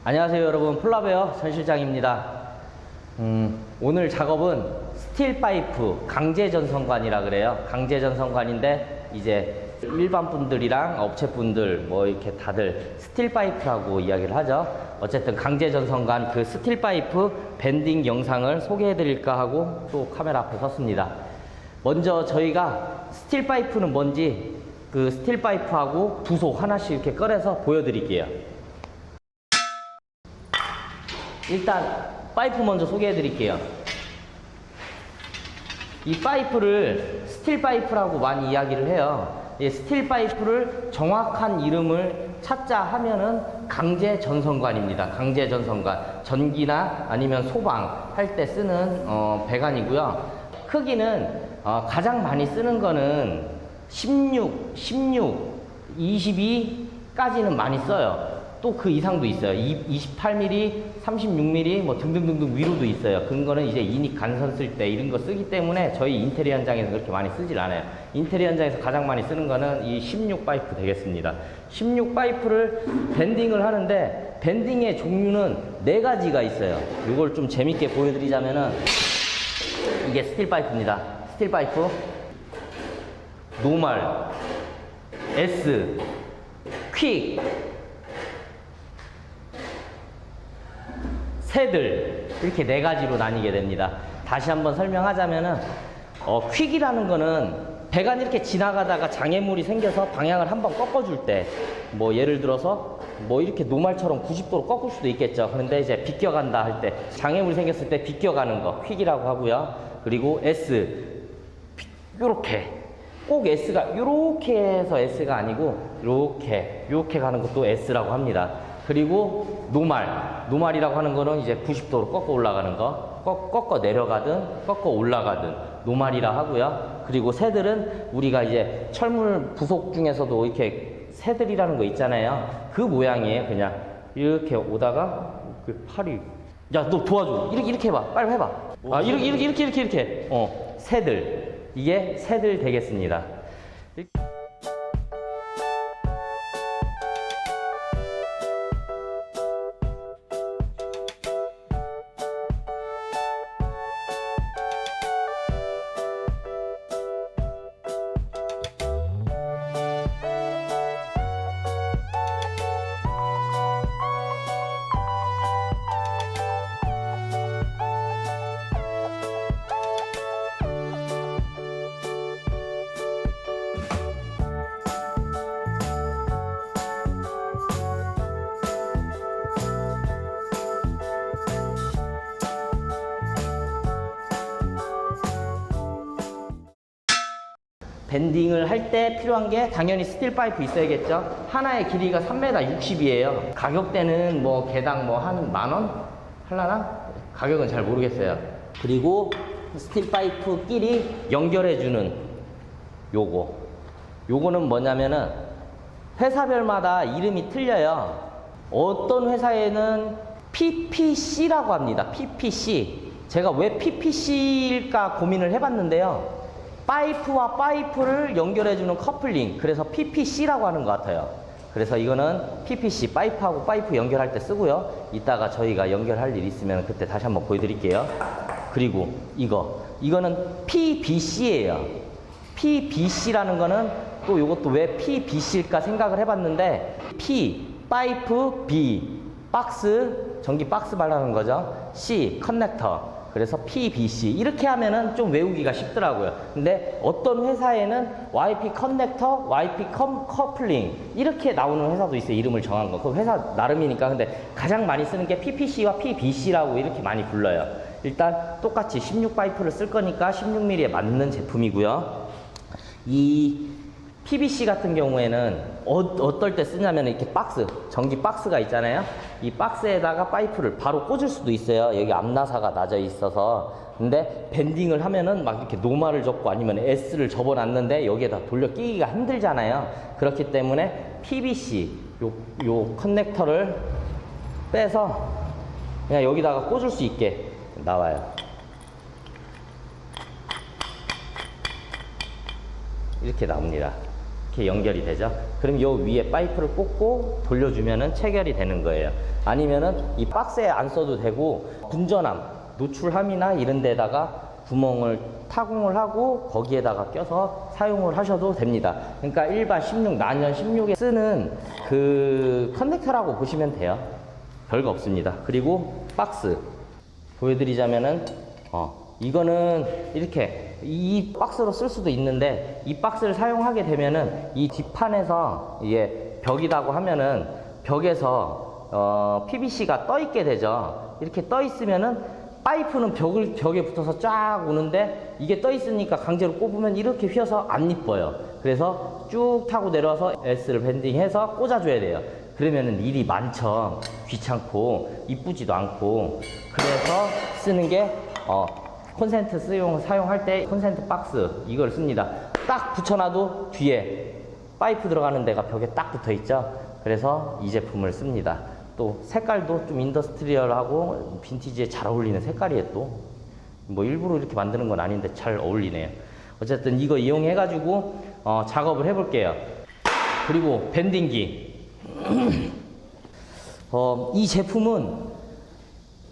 안녕하세요 여러분, 폴라베어 전 실장입니다. 오늘 작업은 스틸 파이프 강제 전선관이라 그래요. 강제 전선관인데 이제 일반 분들이랑 업체 분들 뭐 이렇게 다들 스틸 파이프라고 이야기를 하죠. 어쨌든 강제 전선관 그 스틸 파이프 밴딩 영상을 소개해 드릴까 하고 또 카메라 앞에 섰습니다. 먼저 저희가 스틸 파이프는 뭔지 그 스틸 파이프하고 부속 하나씩 이렇게 꺼내서 보여드릴게요. 일단 파이프 먼저 소개해 드릴게요. 이 파이프를 스틸 파이프라고 많이 이야기를 해요. 이 스틸 파이프를 정확한 이름을 찾자 하면은 강제 전선관입니다. 강제 전선관. 전기나 아니면 소방 할 때 쓰는 배관이고요. 크기는 가장 많이 쓰는 거는 16, 22까지는 많이 써요. 또 그 이상도 있어요. 28mm, 36mm 뭐 등등등등 위로도 있어요. 그런 거는 이제 이닉 간선 쓸 때 이런 거 쓰기 때문에 저희 인테리어 현장에서 그렇게 많이 쓰질 않아요. 인테리어 현장에서 가장 많이 쓰는 거는 이 16 파이프 되겠습니다. 16 파이프를 밴딩을 하는데 밴딩의 종류는 4가지가 있어요. 이걸 좀 재밌게 보여드리자면은 이게 스틸 파이프입니다. 스틸 파이프, 노멀, S, 퀵, 새들, 이렇게 4가지로 나뉘게 됩니다. 다시 한번 설명하자면은 퀵이라는 거는 배관이 이렇게 지나가다가 장애물이 생겨서 방향을 한번 꺾어줄 때, 뭐 예를 들어서 뭐 이렇게 노말처럼 90도로 꺾을 수도 있겠죠. 그런데 이제 비껴간다 할 때, 장애물이 생겼을 때 비껴가는 거 퀵이라고 하고요. 그리고 S, 요렇게 꼭 S가 요렇게 해서 S가 아니고 요렇게 가는 것도 S라고 합니다. 그리고 노말이라고 하는 거는 이제 90도로 꺾어 올라가는 거, 꺾어 내려가든 꺾어 올라가든 노말이라 하고요. 그리고 새들은 우리가 이제 철물 부속 중에서도 이렇게 새들이라는 거 있잖아요. 그 모양이에요. 그냥 이렇게 오다가 그 팔이, 야 너 도와줘, 이렇게 해봐, 빨리 해봐. 아 이렇게 새들, 이게 새들 되겠습니다. 밴딩을 할 때 필요한 게 당연히 스틸 파이프 있어야겠죠. 하나의 길이가 3m 60이에요. 가격대는 뭐 개당 뭐 한 만원? 할라나? 가격은 잘 모르겠어요. 그리고 스틸 파이프끼리 연결해주는 요거는 뭐냐면은 회사별마다 이름이 틀려요. 어떤 회사에는 PPC라고 합니다. PPC. 제가 왜 PPC일까 고민을 해봤는데요. 파이프와 파이프를 연결해주는 커플링, 그래서 PPC라고 하는 것 같아요. 그래서 이거는 PPC, 파이프하고 파이프 연결할 때 쓰고요. 이따가 저희가 연결할 일 있으면 그때 다시 한번 보여드릴게요. 그리고 이거는 PBC예요. PBC라는 거는 또 이것도 왜 PBC일까 생각을 해봤는데, P, 파이프, B, 박스, 전기 박스 말하는 거죠. C, 커넥터. 그래서 PBC 이렇게 하면은 좀 외우기가 쉽더라고요. 근데 어떤 회사에는 YP 커넥터, YP 커플링 이렇게 나오는 회사도 있어요. 이름을 정한 거. 그 회사 나름이니까. 근데 가장 많이 쓰는 게 PPC와 PBC라고 이렇게 많이 불러요. 일단 똑같이 16 파이프를 쓸 거니까 16mm에 맞는 제품이고요. 이 PVC 같은 경우에는 어떨 때 쓰냐면 이렇게 박스, 전기 박스가 있잖아요. 이 박스에다가 파이프를 바로 꽂을 수도 있어요. 여기 앞나사가 낮아 있어서. 근데 밴딩을 하면은 막 이렇게 노말을 접고 아니면 S를 접어놨는데 여기에다 돌려 끼기가 힘들잖아요. 그렇기 때문에 PVC 요 커넥터를 빼서 그냥 여기다가 꽂을 수 있게 나와요. 이렇게 나옵니다. 이렇게 연결이 되죠. 그럼 요 위에 파이프를 꽂고 돌려주면은 체결이 되는 거예요. 아니면은 이 박스에 안 써도 되고 분전함, 노출함이나 이런 데다가 구멍을 타공을 하고 거기에다가 껴서 사용을 하셔도 됩니다. 그러니까 일반 16, 난연 16에 쓰는 그 커넥터라고 보시면 돼요. 별거 없습니다. 그리고 박스 보여드리자면은 이거는 이렇게 이 박스로 쓸 수도 있는데 이 박스를 사용하게 되면은 이 뒷판에서 이게 벽이라고 하면은 벽에서 PVC가 떠 있게 되죠. 이렇게 떠 있으면은 파이프는 벽에 붙어서 쫙 오는데 이게 떠 있으니까 강제로 꼽으면 이렇게 휘어서 안 이뻐요. 그래서 쭉 타고 내려와서 S를 밴딩해서 꽂아줘야 돼요. 그러면은 일이 많죠. 귀찮고 이쁘지도 않고. 그래서 쓰는 게 콘센트 사용할 때 콘센트 박스 이걸 씁니다. 딱 붙여놔도 뒤에 파이프 들어가는 데가 벽에 딱 붙어 있죠. 그래서 이 제품을 씁니다. 또 색깔도 좀 인더스트리얼하고 빈티지에 잘 어울리는 색깔이에요. 또 뭐 일부러 이렇게 만드는 건 아닌데 잘 어울리네요. 어쨌든 이거 이용해 가지고 작업을 해 볼게요. 그리고 밴딩기 이 제품은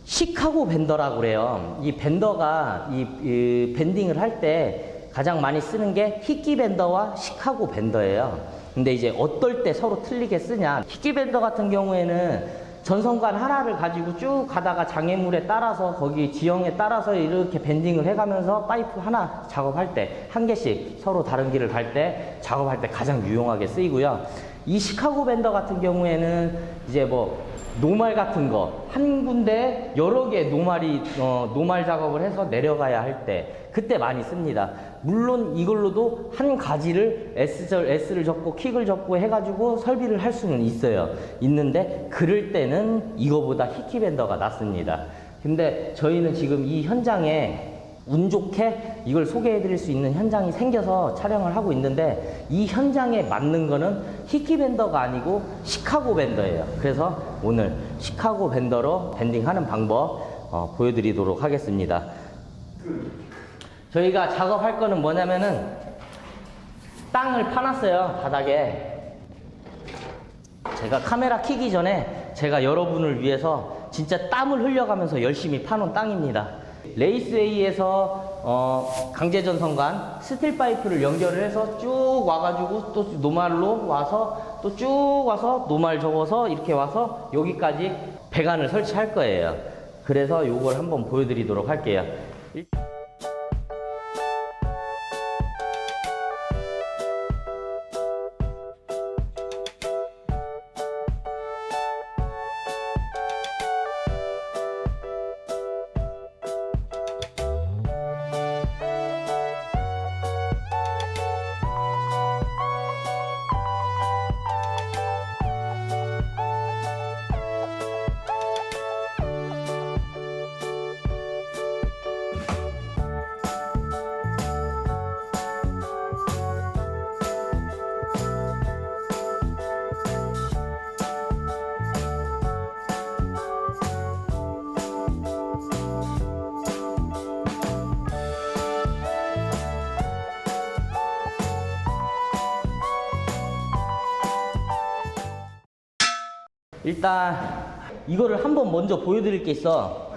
시카고 밴더라고 그래요. 이 밴더가 이 밴딩을 할 때 가장 많이 쓰는 게 히키 밴더와 시카고 밴더예요. 근데 이제 어떨 때 서로 틀리게 쓰냐. 히키 밴더 같은 경우에는 전선관 하나를 가지고 쭉 가다가 장애물에 따라서 거기 지형에 따라서 이렇게 밴딩을 해가면서 파이프 하나 작업할 때 한 개씩 서로 다른 길을 갈 때 작업할 때 가장 유용하게 쓰이고요. 이 시카고 밴더 같은 경우에는 이제 뭐 노말 같은 거 한 군데 여러 개 노말 작업을 해서 내려가야 할 때 그때 많이 씁니다. 물론 이걸로도 한 가지를 S를 접고 킥을 접고 해가지고 설비를 할 수는 있는데 그럴 때는 이거보다 히키 밴더가 낫습니다. 근데 저희는 지금 이 현장에 운 좋게 이걸 소개해 드릴 수 있는 현장이 생겨서 촬영을 하고 있는데 이 현장에 맞는 거는 히키 밴더가 아니고 시카고 밴더예요. 그래서 오늘 시카고 밴더로 밴딩하는 방법 보여드리도록 하겠습니다. 저희가 작업할 거는 뭐냐면은 땅을 파놨어요. 바닥에. 제가 카메라 켜기 전에 제가 여러분을 위해서 진짜 땀을 흘려가면서 열심히 파놓은 땅입니다. 레이스웨이에서 강제전선관 스틸 파이프를 연결을 해서 쭉 와가지고 또 노말로 와서 또 쭉 와서 노말 접어서 이렇게 와서 여기까지 배관을 설치할 거예요. 그래서 요걸 한번 보여드리도록 할게요. 일단 이거를 한번 먼저 보여드릴 게 있어.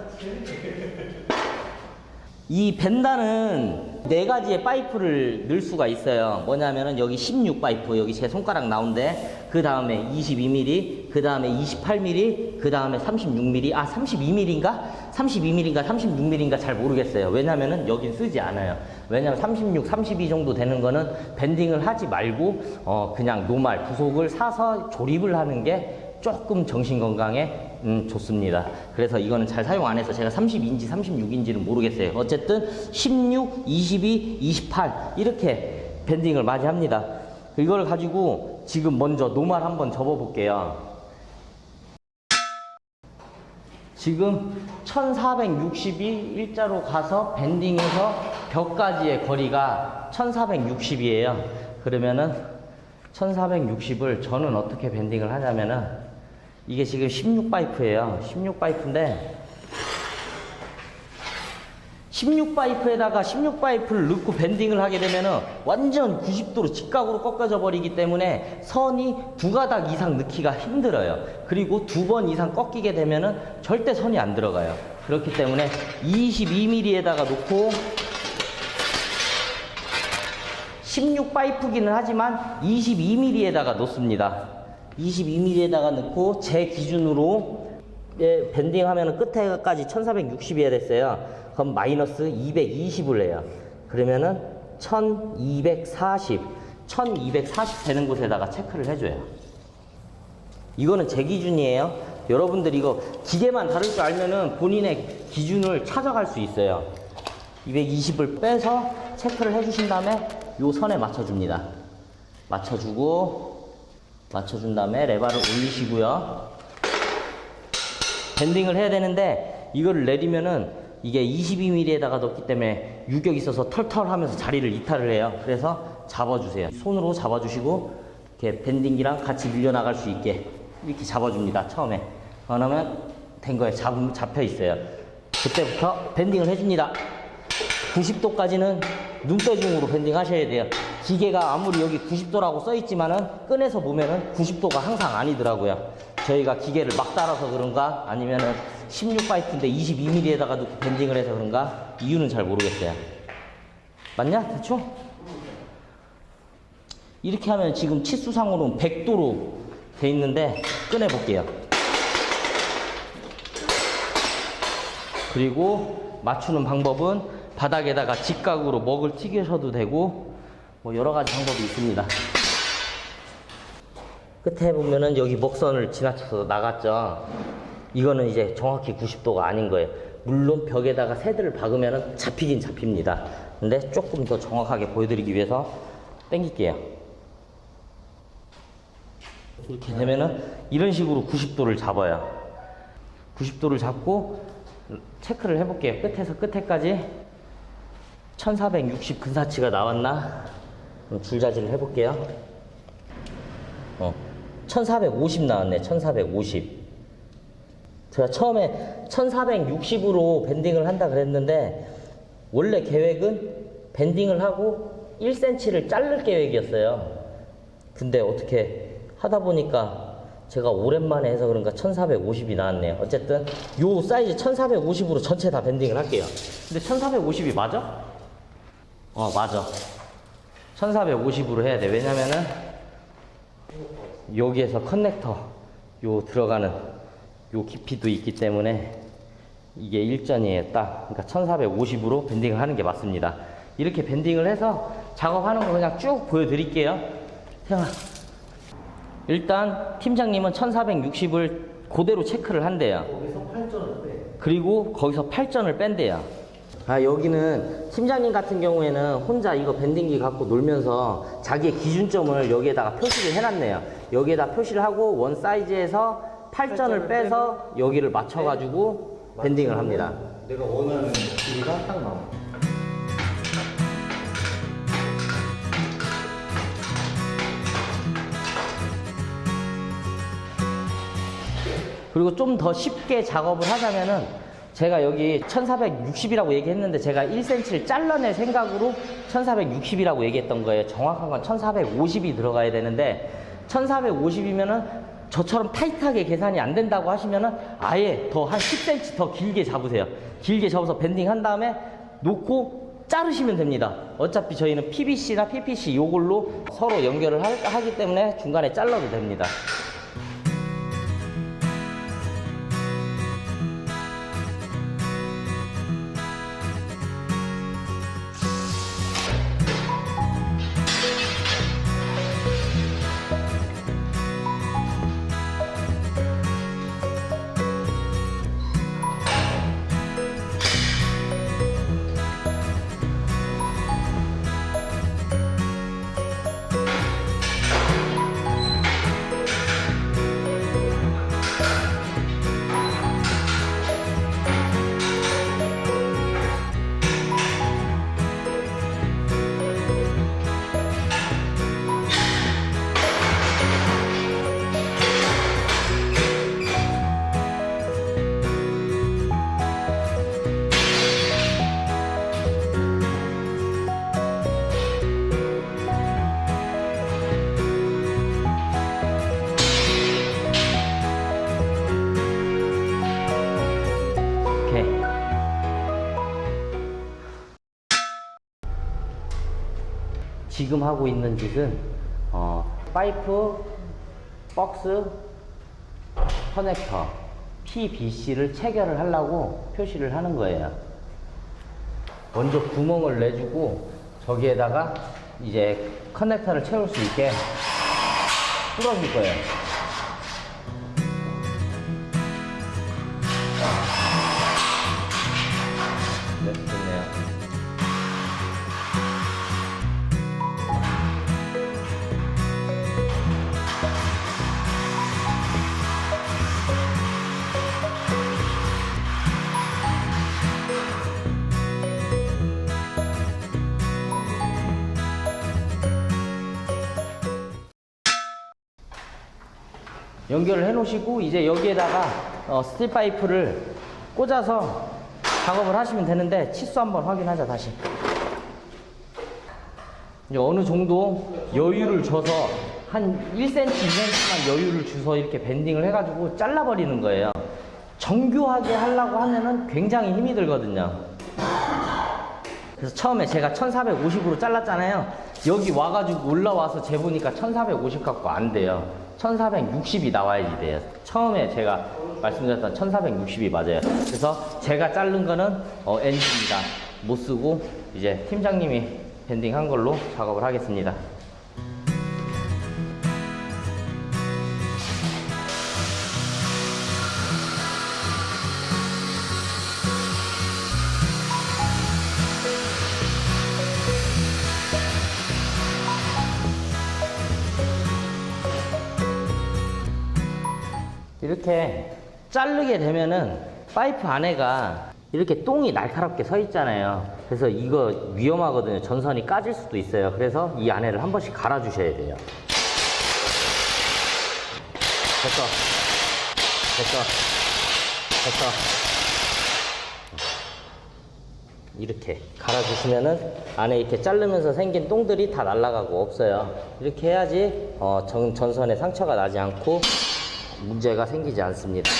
이 벤다는 4가지의 파이프를 넣을 수가 있어요. 뭐냐면은 여기 16 파이프, 여기 제 손가락 나온데, 그 다음에 22mm, 그 다음에 28mm, 그 다음에 36mm, 32mm인가? 32mm인가 36mm인가 잘 모르겠어요. 왜냐면은 여긴 쓰지 않아요. 왜냐면 36, 32 정도 되는 거는 밴딩을 하지 말고 그냥 노말 부속을 사서 조립을 하는 게 조금 정신건강에 좋습니다. 그래서 이거는 잘 사용 안 해서 제가 30인지 36인지는 모르겠어요. 어쨌든 16, 22, 28 이렇게 밴딩을 많이 합니다. 이걸 가지고 지금 먼저 노말 한번 접어 볼게요. 지금 1460이 일자로 가서 밴딩해서 벽까지의 거리가 1460이에요. 그러면은 1460을 저는 어떻게 밴딩을 하냐면은, 이게 지금 16 파이프예요. 16 파이프인데 16파이프에다가 16파이프를 넣고 밴딩을 하게 되면은 완전 90도로 직각으로 꺾어져 버리기 때문에 선이 두 가닥 이상 넣기가 힘들어요. 그리고 두 번 이상 꺾이게 되면은 절대 선이 안 들어가요. 그렇기 때문에 22mm에다가 놓고 16파이프기는 하지만 22mm에다가 놓습니다. 22mm에다가 넣고 제 기준으로 밴딩 하면은 끝에까지 1460이어야 됐어요. 그럼 마이너스 220을 해요. 그러면은 1240 되는 곳에다가 체크를 해줘요. 이거는 제 기준이에요. 여러분들 이거 기계만 다룰 줄 알면은 본인의 기준을 찾아갈 수 있어요. 220을 빼서 체크를 해주신 다음에 요 선에 맞춰줍니다. 맞춰준 다음에 레바를 올리시고요. 밴딩을 해야 되는데 이거를 내리면은 이게 22mm에다가 넣기 때문에 유격이 있어서 털털 하면서 자리를 이탈을 해요. 그래서 잡아주세요. 손으로 잡아주시고 이렇게 밴딩기랑 같이 밀려나갈 수 있게 이렇게 잡아줍니다. 처음에. 그러면 된 거예요. 잡혀 있어요. 그때부터 밴딩을 해줍니다. 90도까지는 눈대중으로 밴딩 하셔야 돼요. 기계가 아무리 여기 90도라고 써있지만은 꺼내서 보면은 90도가 항상 아니더라고요. 저희가 기계를 막 달아서 그런가 아니면은 16파이프인데 22mm에다가 넣고 밴딩을 해서 그런가 이유는 잘 모르겠어요. 맞냐? 대충? 이렇게 하면 지금 치수상으로는 100도로 돼 있는데 꺼내볼게요. 그리고 맞추는 방법은 바닥에다가 직각으로 먹을 튀겨셔도 되고 뭐 여러 가지 방법이 있습니다. 끝에 보면은 여기 먹선을 지나쳐서 나갔죠. 이거는 이제 정확히 90도가 아닌 거예요. 물론 벽에다가 새들을 박으면은 잡히긴 잡힙니다. 근데 조금 더 정확하게 보여드리기 위해서 당길게요. 이렇게 되면은 이런 식으로 90도를 잡아요. 90도를 잡고 체크를 해볼게요. 끝에서 끝에까지 1460 근사치가 나왔나? 그럼 줄자질을 해볼게요. 1450 나왔네. 1450. 제가 처음에 1460으로 밴딩을 한다 그랬는데 원래 계획은 밴딩을 하고 1cm를 자를 계획이었어요. 근데 어떻게 하다 보니까 제가 오랜만에 해서 그런가 1450이 나왔네요. 어쨌든 요 사이즈 1450으로 전체 다 밴딩을 할게요. 근데 1450이 맞아? 맞아. 1450으로 해야 돼. 왜냐면은 여기에서 커넥터 요 들어가는 요 깊이도 있기 때문에 이게 일전이에요. 딱. 그러니까 1450으로 밴딩을 하는 게 맞습니다. 이렇게 밴딩을 해서 작업하는 거 그냥 쭉 보여드릴게요. 태영아. 일단 팀장님은 1460을 그대로 체크를 한대요. 거기서 8전을 빼. 그리고 거기서 8전을 뺀대요. 여기는 팀장님 같은 경우에는 혼자 이거 밴딩기 갖고 놀면서 자기의 기준점을 여기에다가 표시를 해놨네요. 여기에다 표시를 하고 원 사이즈에서 8전을 빼서 여기를 맞춰가지고 밴딩을 합니다. 내가 원하는 길이가 딱 나와. 그리고 좀 더 쉽게 작업을 하자면은 제가 여기 1460이라고 얘기했는데 제가 1cm를 잘라낼 생각으로 1460이라고 얘기했던 거예요. 정확한 건 1450이 들어가야 되는데 1450이면은 저처럼 타이트하게 계산이 안 된다고 하시면은 아예 더 한 10cm 더 길게 잡으세요. 길게 접어서 밴딩 한 다음에 놓고 자르시면 됩니다. 어차피 저희는 PVC나 PPC 요걸로 서로 연결을 하기 때문에 중간에 잘라도 됩니다. 지금 하고 있는 짓은 파이프, 박스, 커넥터, PVC를 체결을 하려고 표시를 하는 거예요. 먼저 구멍을 내주고 저기에다가 이제 커넥터를 채울 수 있게 뚫어줄 거예요. 네, 좋네요. 연결을 해 놓으시고 이제 여기에다가 스틸 파이프를 꽂아서 작업을 하시면 되는데 치수 한번 확인하자. 다시 이제 어느 정도 여유를 줘서 한 1cm, 2cm만 여유를 줘서 이렇게 밴딩을 해가지고 잘라버리는 거예요. 정교하게 하려고 하면은 굉장히 힘이 들거든요. 그래서 처음에 제가 1450으로 잘랐잖아요. 여기 와가지고 올라와서 재보니까 1450 갖고 안 돼요. 1460이 나와야지 돼요. 처음에 제가 말씀드렸던 1460이 맞아요. 그래서 제가 자른 거는 NG입니다. 못 쓰고 이제 팀장님이 밴딩한 걸로 작업을 하겠습니다. 이렇게 자르게 되면은 파이프 안에가 이렇게 똥이 날카롭게 서 있잖아요. 그래서 이거 위험하거든요. 전선이 까질 수도 있어요. 그래서 이 안에를 한 번씩 갈아 주셔야 돼요. 됐어. 이렇게 갈아 주시면은 안에 이렇게 자르면서 생긴 똥들이 다 날아가고 없어요. 이렇게 해야지 전선에 상처가 나지 않고 문제가 생기지 않습니다.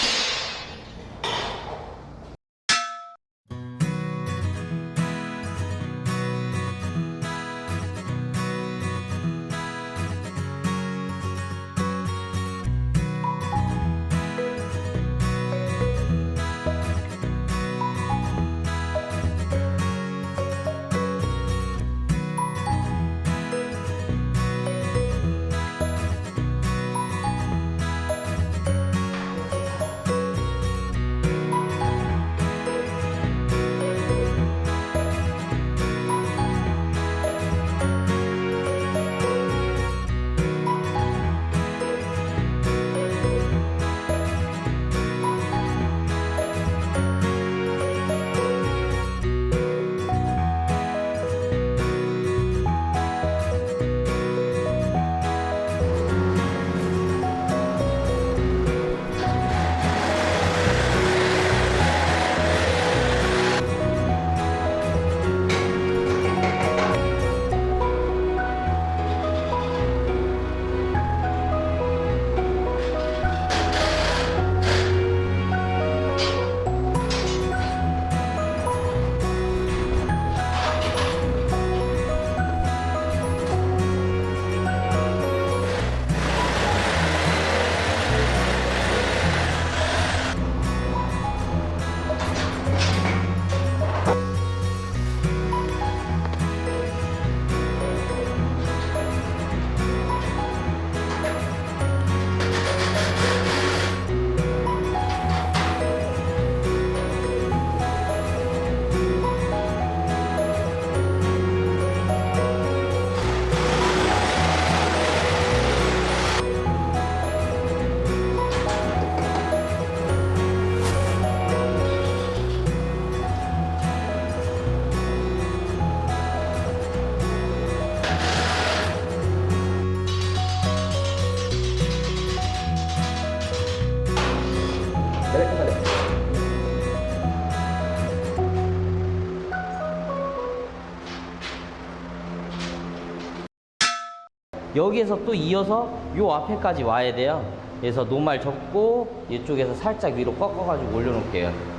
여기에서 또 이어서 요 앞에까지 와야 돼요. 그래서 노말 접고 이쪽에서 살짝 위로 꺾어가지고 올려놓을게요.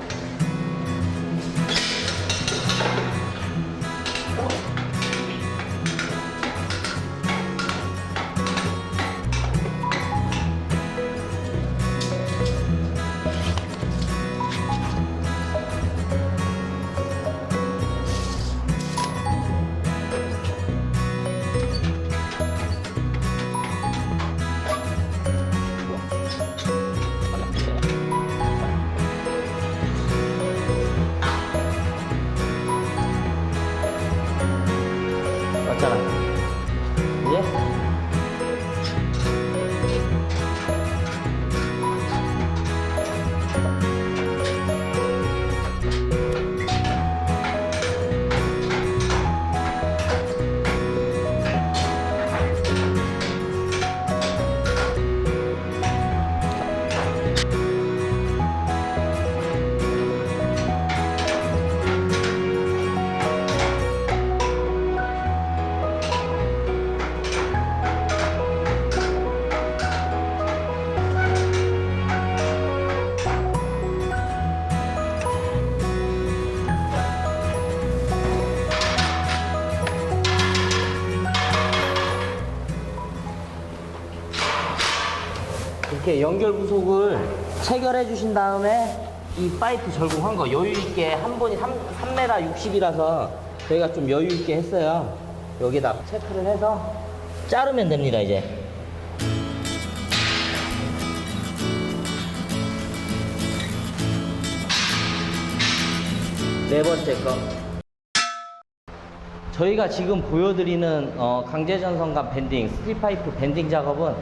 이렇게 연결 부속을 체결해 주신 다음에 이 파이프 절공한 거 여유 있게 한 번이 3m 60이라서 저희가 좀 여유 있게 했어요. 여기다 체크를 해서 자르면 됩니다. 이제 네 번째 거. 저희가 지금 보여드리는 강제전선감 밴딩, 스틸파이프 밴딩 작업은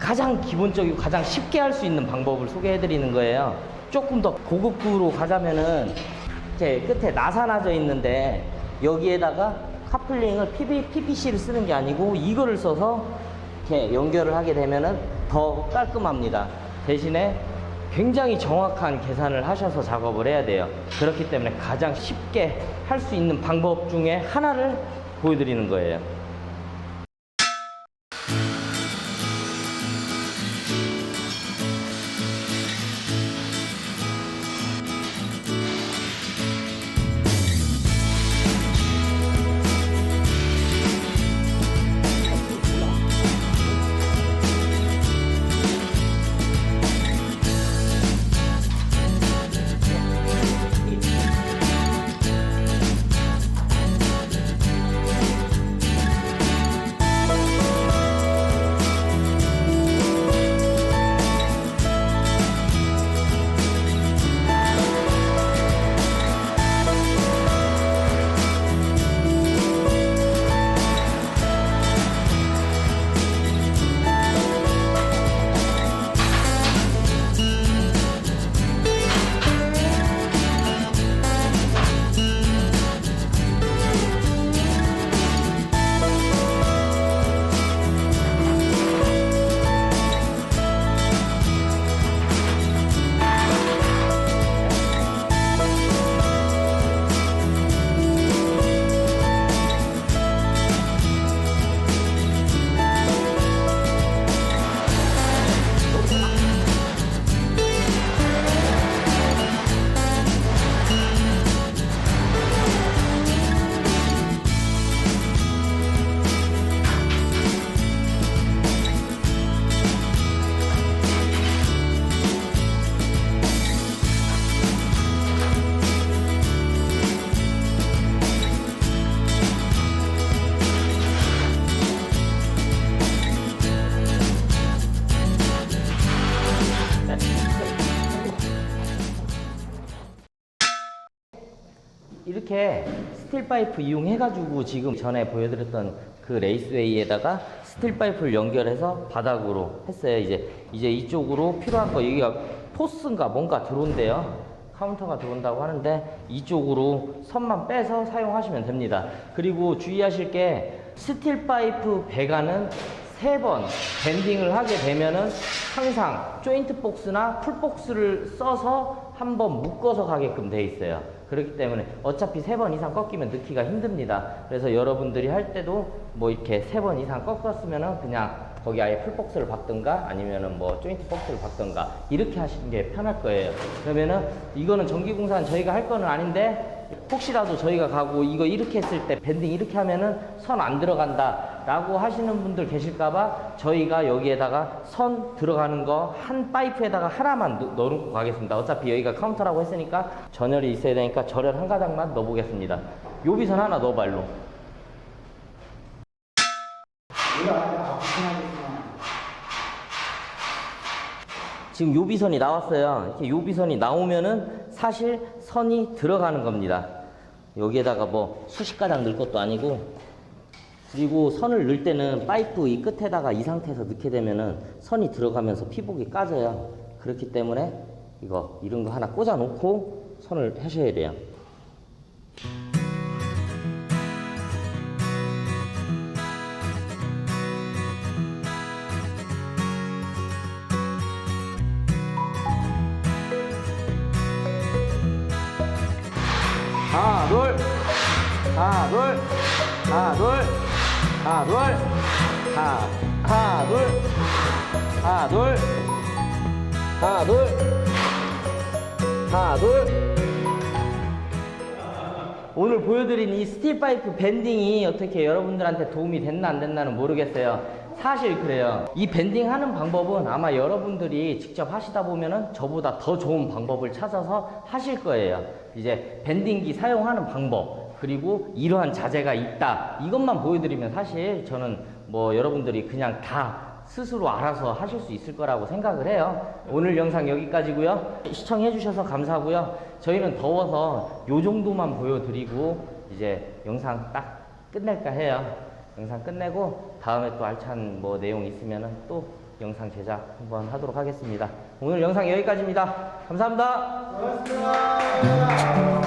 가장 기본적이고 가장 쉽게 할 수 있는 방법을 소개해드리는 거예요. 조금 더 고급구로 가자면은 이렇게 끝에 나사나져 있는데 여기에다가 카플링을 PPC를 쓰는 게 아니고 이거를 써서 이렇게 연결을 하게 되면은 더 깔끔합니다. 대신에 굉장히 정확한 계산을 하셔서 작업을 해야 돼요. 그렇기 때문에 가장 쉽게 할 수 있는 방법 중에 하나를 보여드리는 거예요. 이렇게 스틸 파이프 이용해가지고 지금 전에 보여드렸던 그 레이스웨이에다가 스틸 파이프를 연결해서 바닥으로 했어요. 이제 이쪽으로 필요한 거, 여기가 포스인가 뭔가 들어온대요. 카운터가 들어온다고 하는데 이쪽으로 선만 빼서 사용하시면 됩니다. 그리고 주의하실 게 스틸 파이프 배관은 3번 밴딩을 하게 되면은 항상 조인트 복스나 풀 복스를 써서 한번 묶어서 가게끔 돼 있어요. 그렇기 때문에 어차피 3번 이상 꺾이면 넣기가 힘듭니다. 그래서 여러분들이 할 때도 뭐 이렇게 3번 이상 꺾었으면은 그냥 거기 아예 풀 복스를 박든가 아니면은 뭐 조인트 복스를 박든가 이렇게 하시는 게 편할 거예요. 그러면은 이거는 전기공사는 저희가 할 거는 아닌데 혹시라도 저희가 가고 이거 이렇게 했을 때 밴딩 이렇게 하면은 선 안 들어간다 라고 하시는 분들 계실까봐 저희가 여기에다가 선 들어가는 거 한 파이프에다가 하나만 넣어놓고 가겠습니다. 어차피 여기가 카운터라고 했으니까 전열이 있어야 되니까 전열 한 가닥만 넣어보겠습니다. 요비선 하나 넣어봐 일로. 지금 요비선이 나왔어요. 이렇게 요비선이 나오면은 사실 선이 들어가는 겁니다. 여기에다가 뭐 수십 가닥 넣을 것도 아니고, 그리고 선을 넣을 때는 파이프 이 끝에다가 이 상태에서 넣게 되면은 선이 들어가면서 피복이 까져요. 그렇기 때문에 이런 거 하나 꽂아 놓고 선을 하셔야 돼요. 하나 둘 하나 둘 하나 둘 하나 둘 하나 둘 하나 둘 하나 둘 하나 둘. 오늘 보여드린 이 스틸 파이프 밴딩이 어떻게 여러분들한테 도움이 됐나 안 됐나는 모르겠어요. 사실 그래요. 이 밴딩 하는 방법은 아마 여러분들이 직접 하시다 보면은 저보다 더 좋은 방법을 찾아서 하실 거예요. 이제 밴딩기 사용하는 방법, 그리고 이러한 자재가 있다. 이것만 보여드리면 사실 저는 뭐 여러분들이 그냥 다 스스로 알아서 하실 수 있을 거라고 생각을 해요. 오늘 영상 여기까지고요. 시청해 주셔서 감사하고요. 저희는 더워서 요 정도만 보여드리고 이제 영상 딱 끝낼까 해요. 영상 끝내고 다음에 또 알찬 뭐 내용 있으면은 또 영상 제작 한번 하도록 하겠습니다. 오늘 영상 여기까지입니다. 감사합니다. 고맙습니다.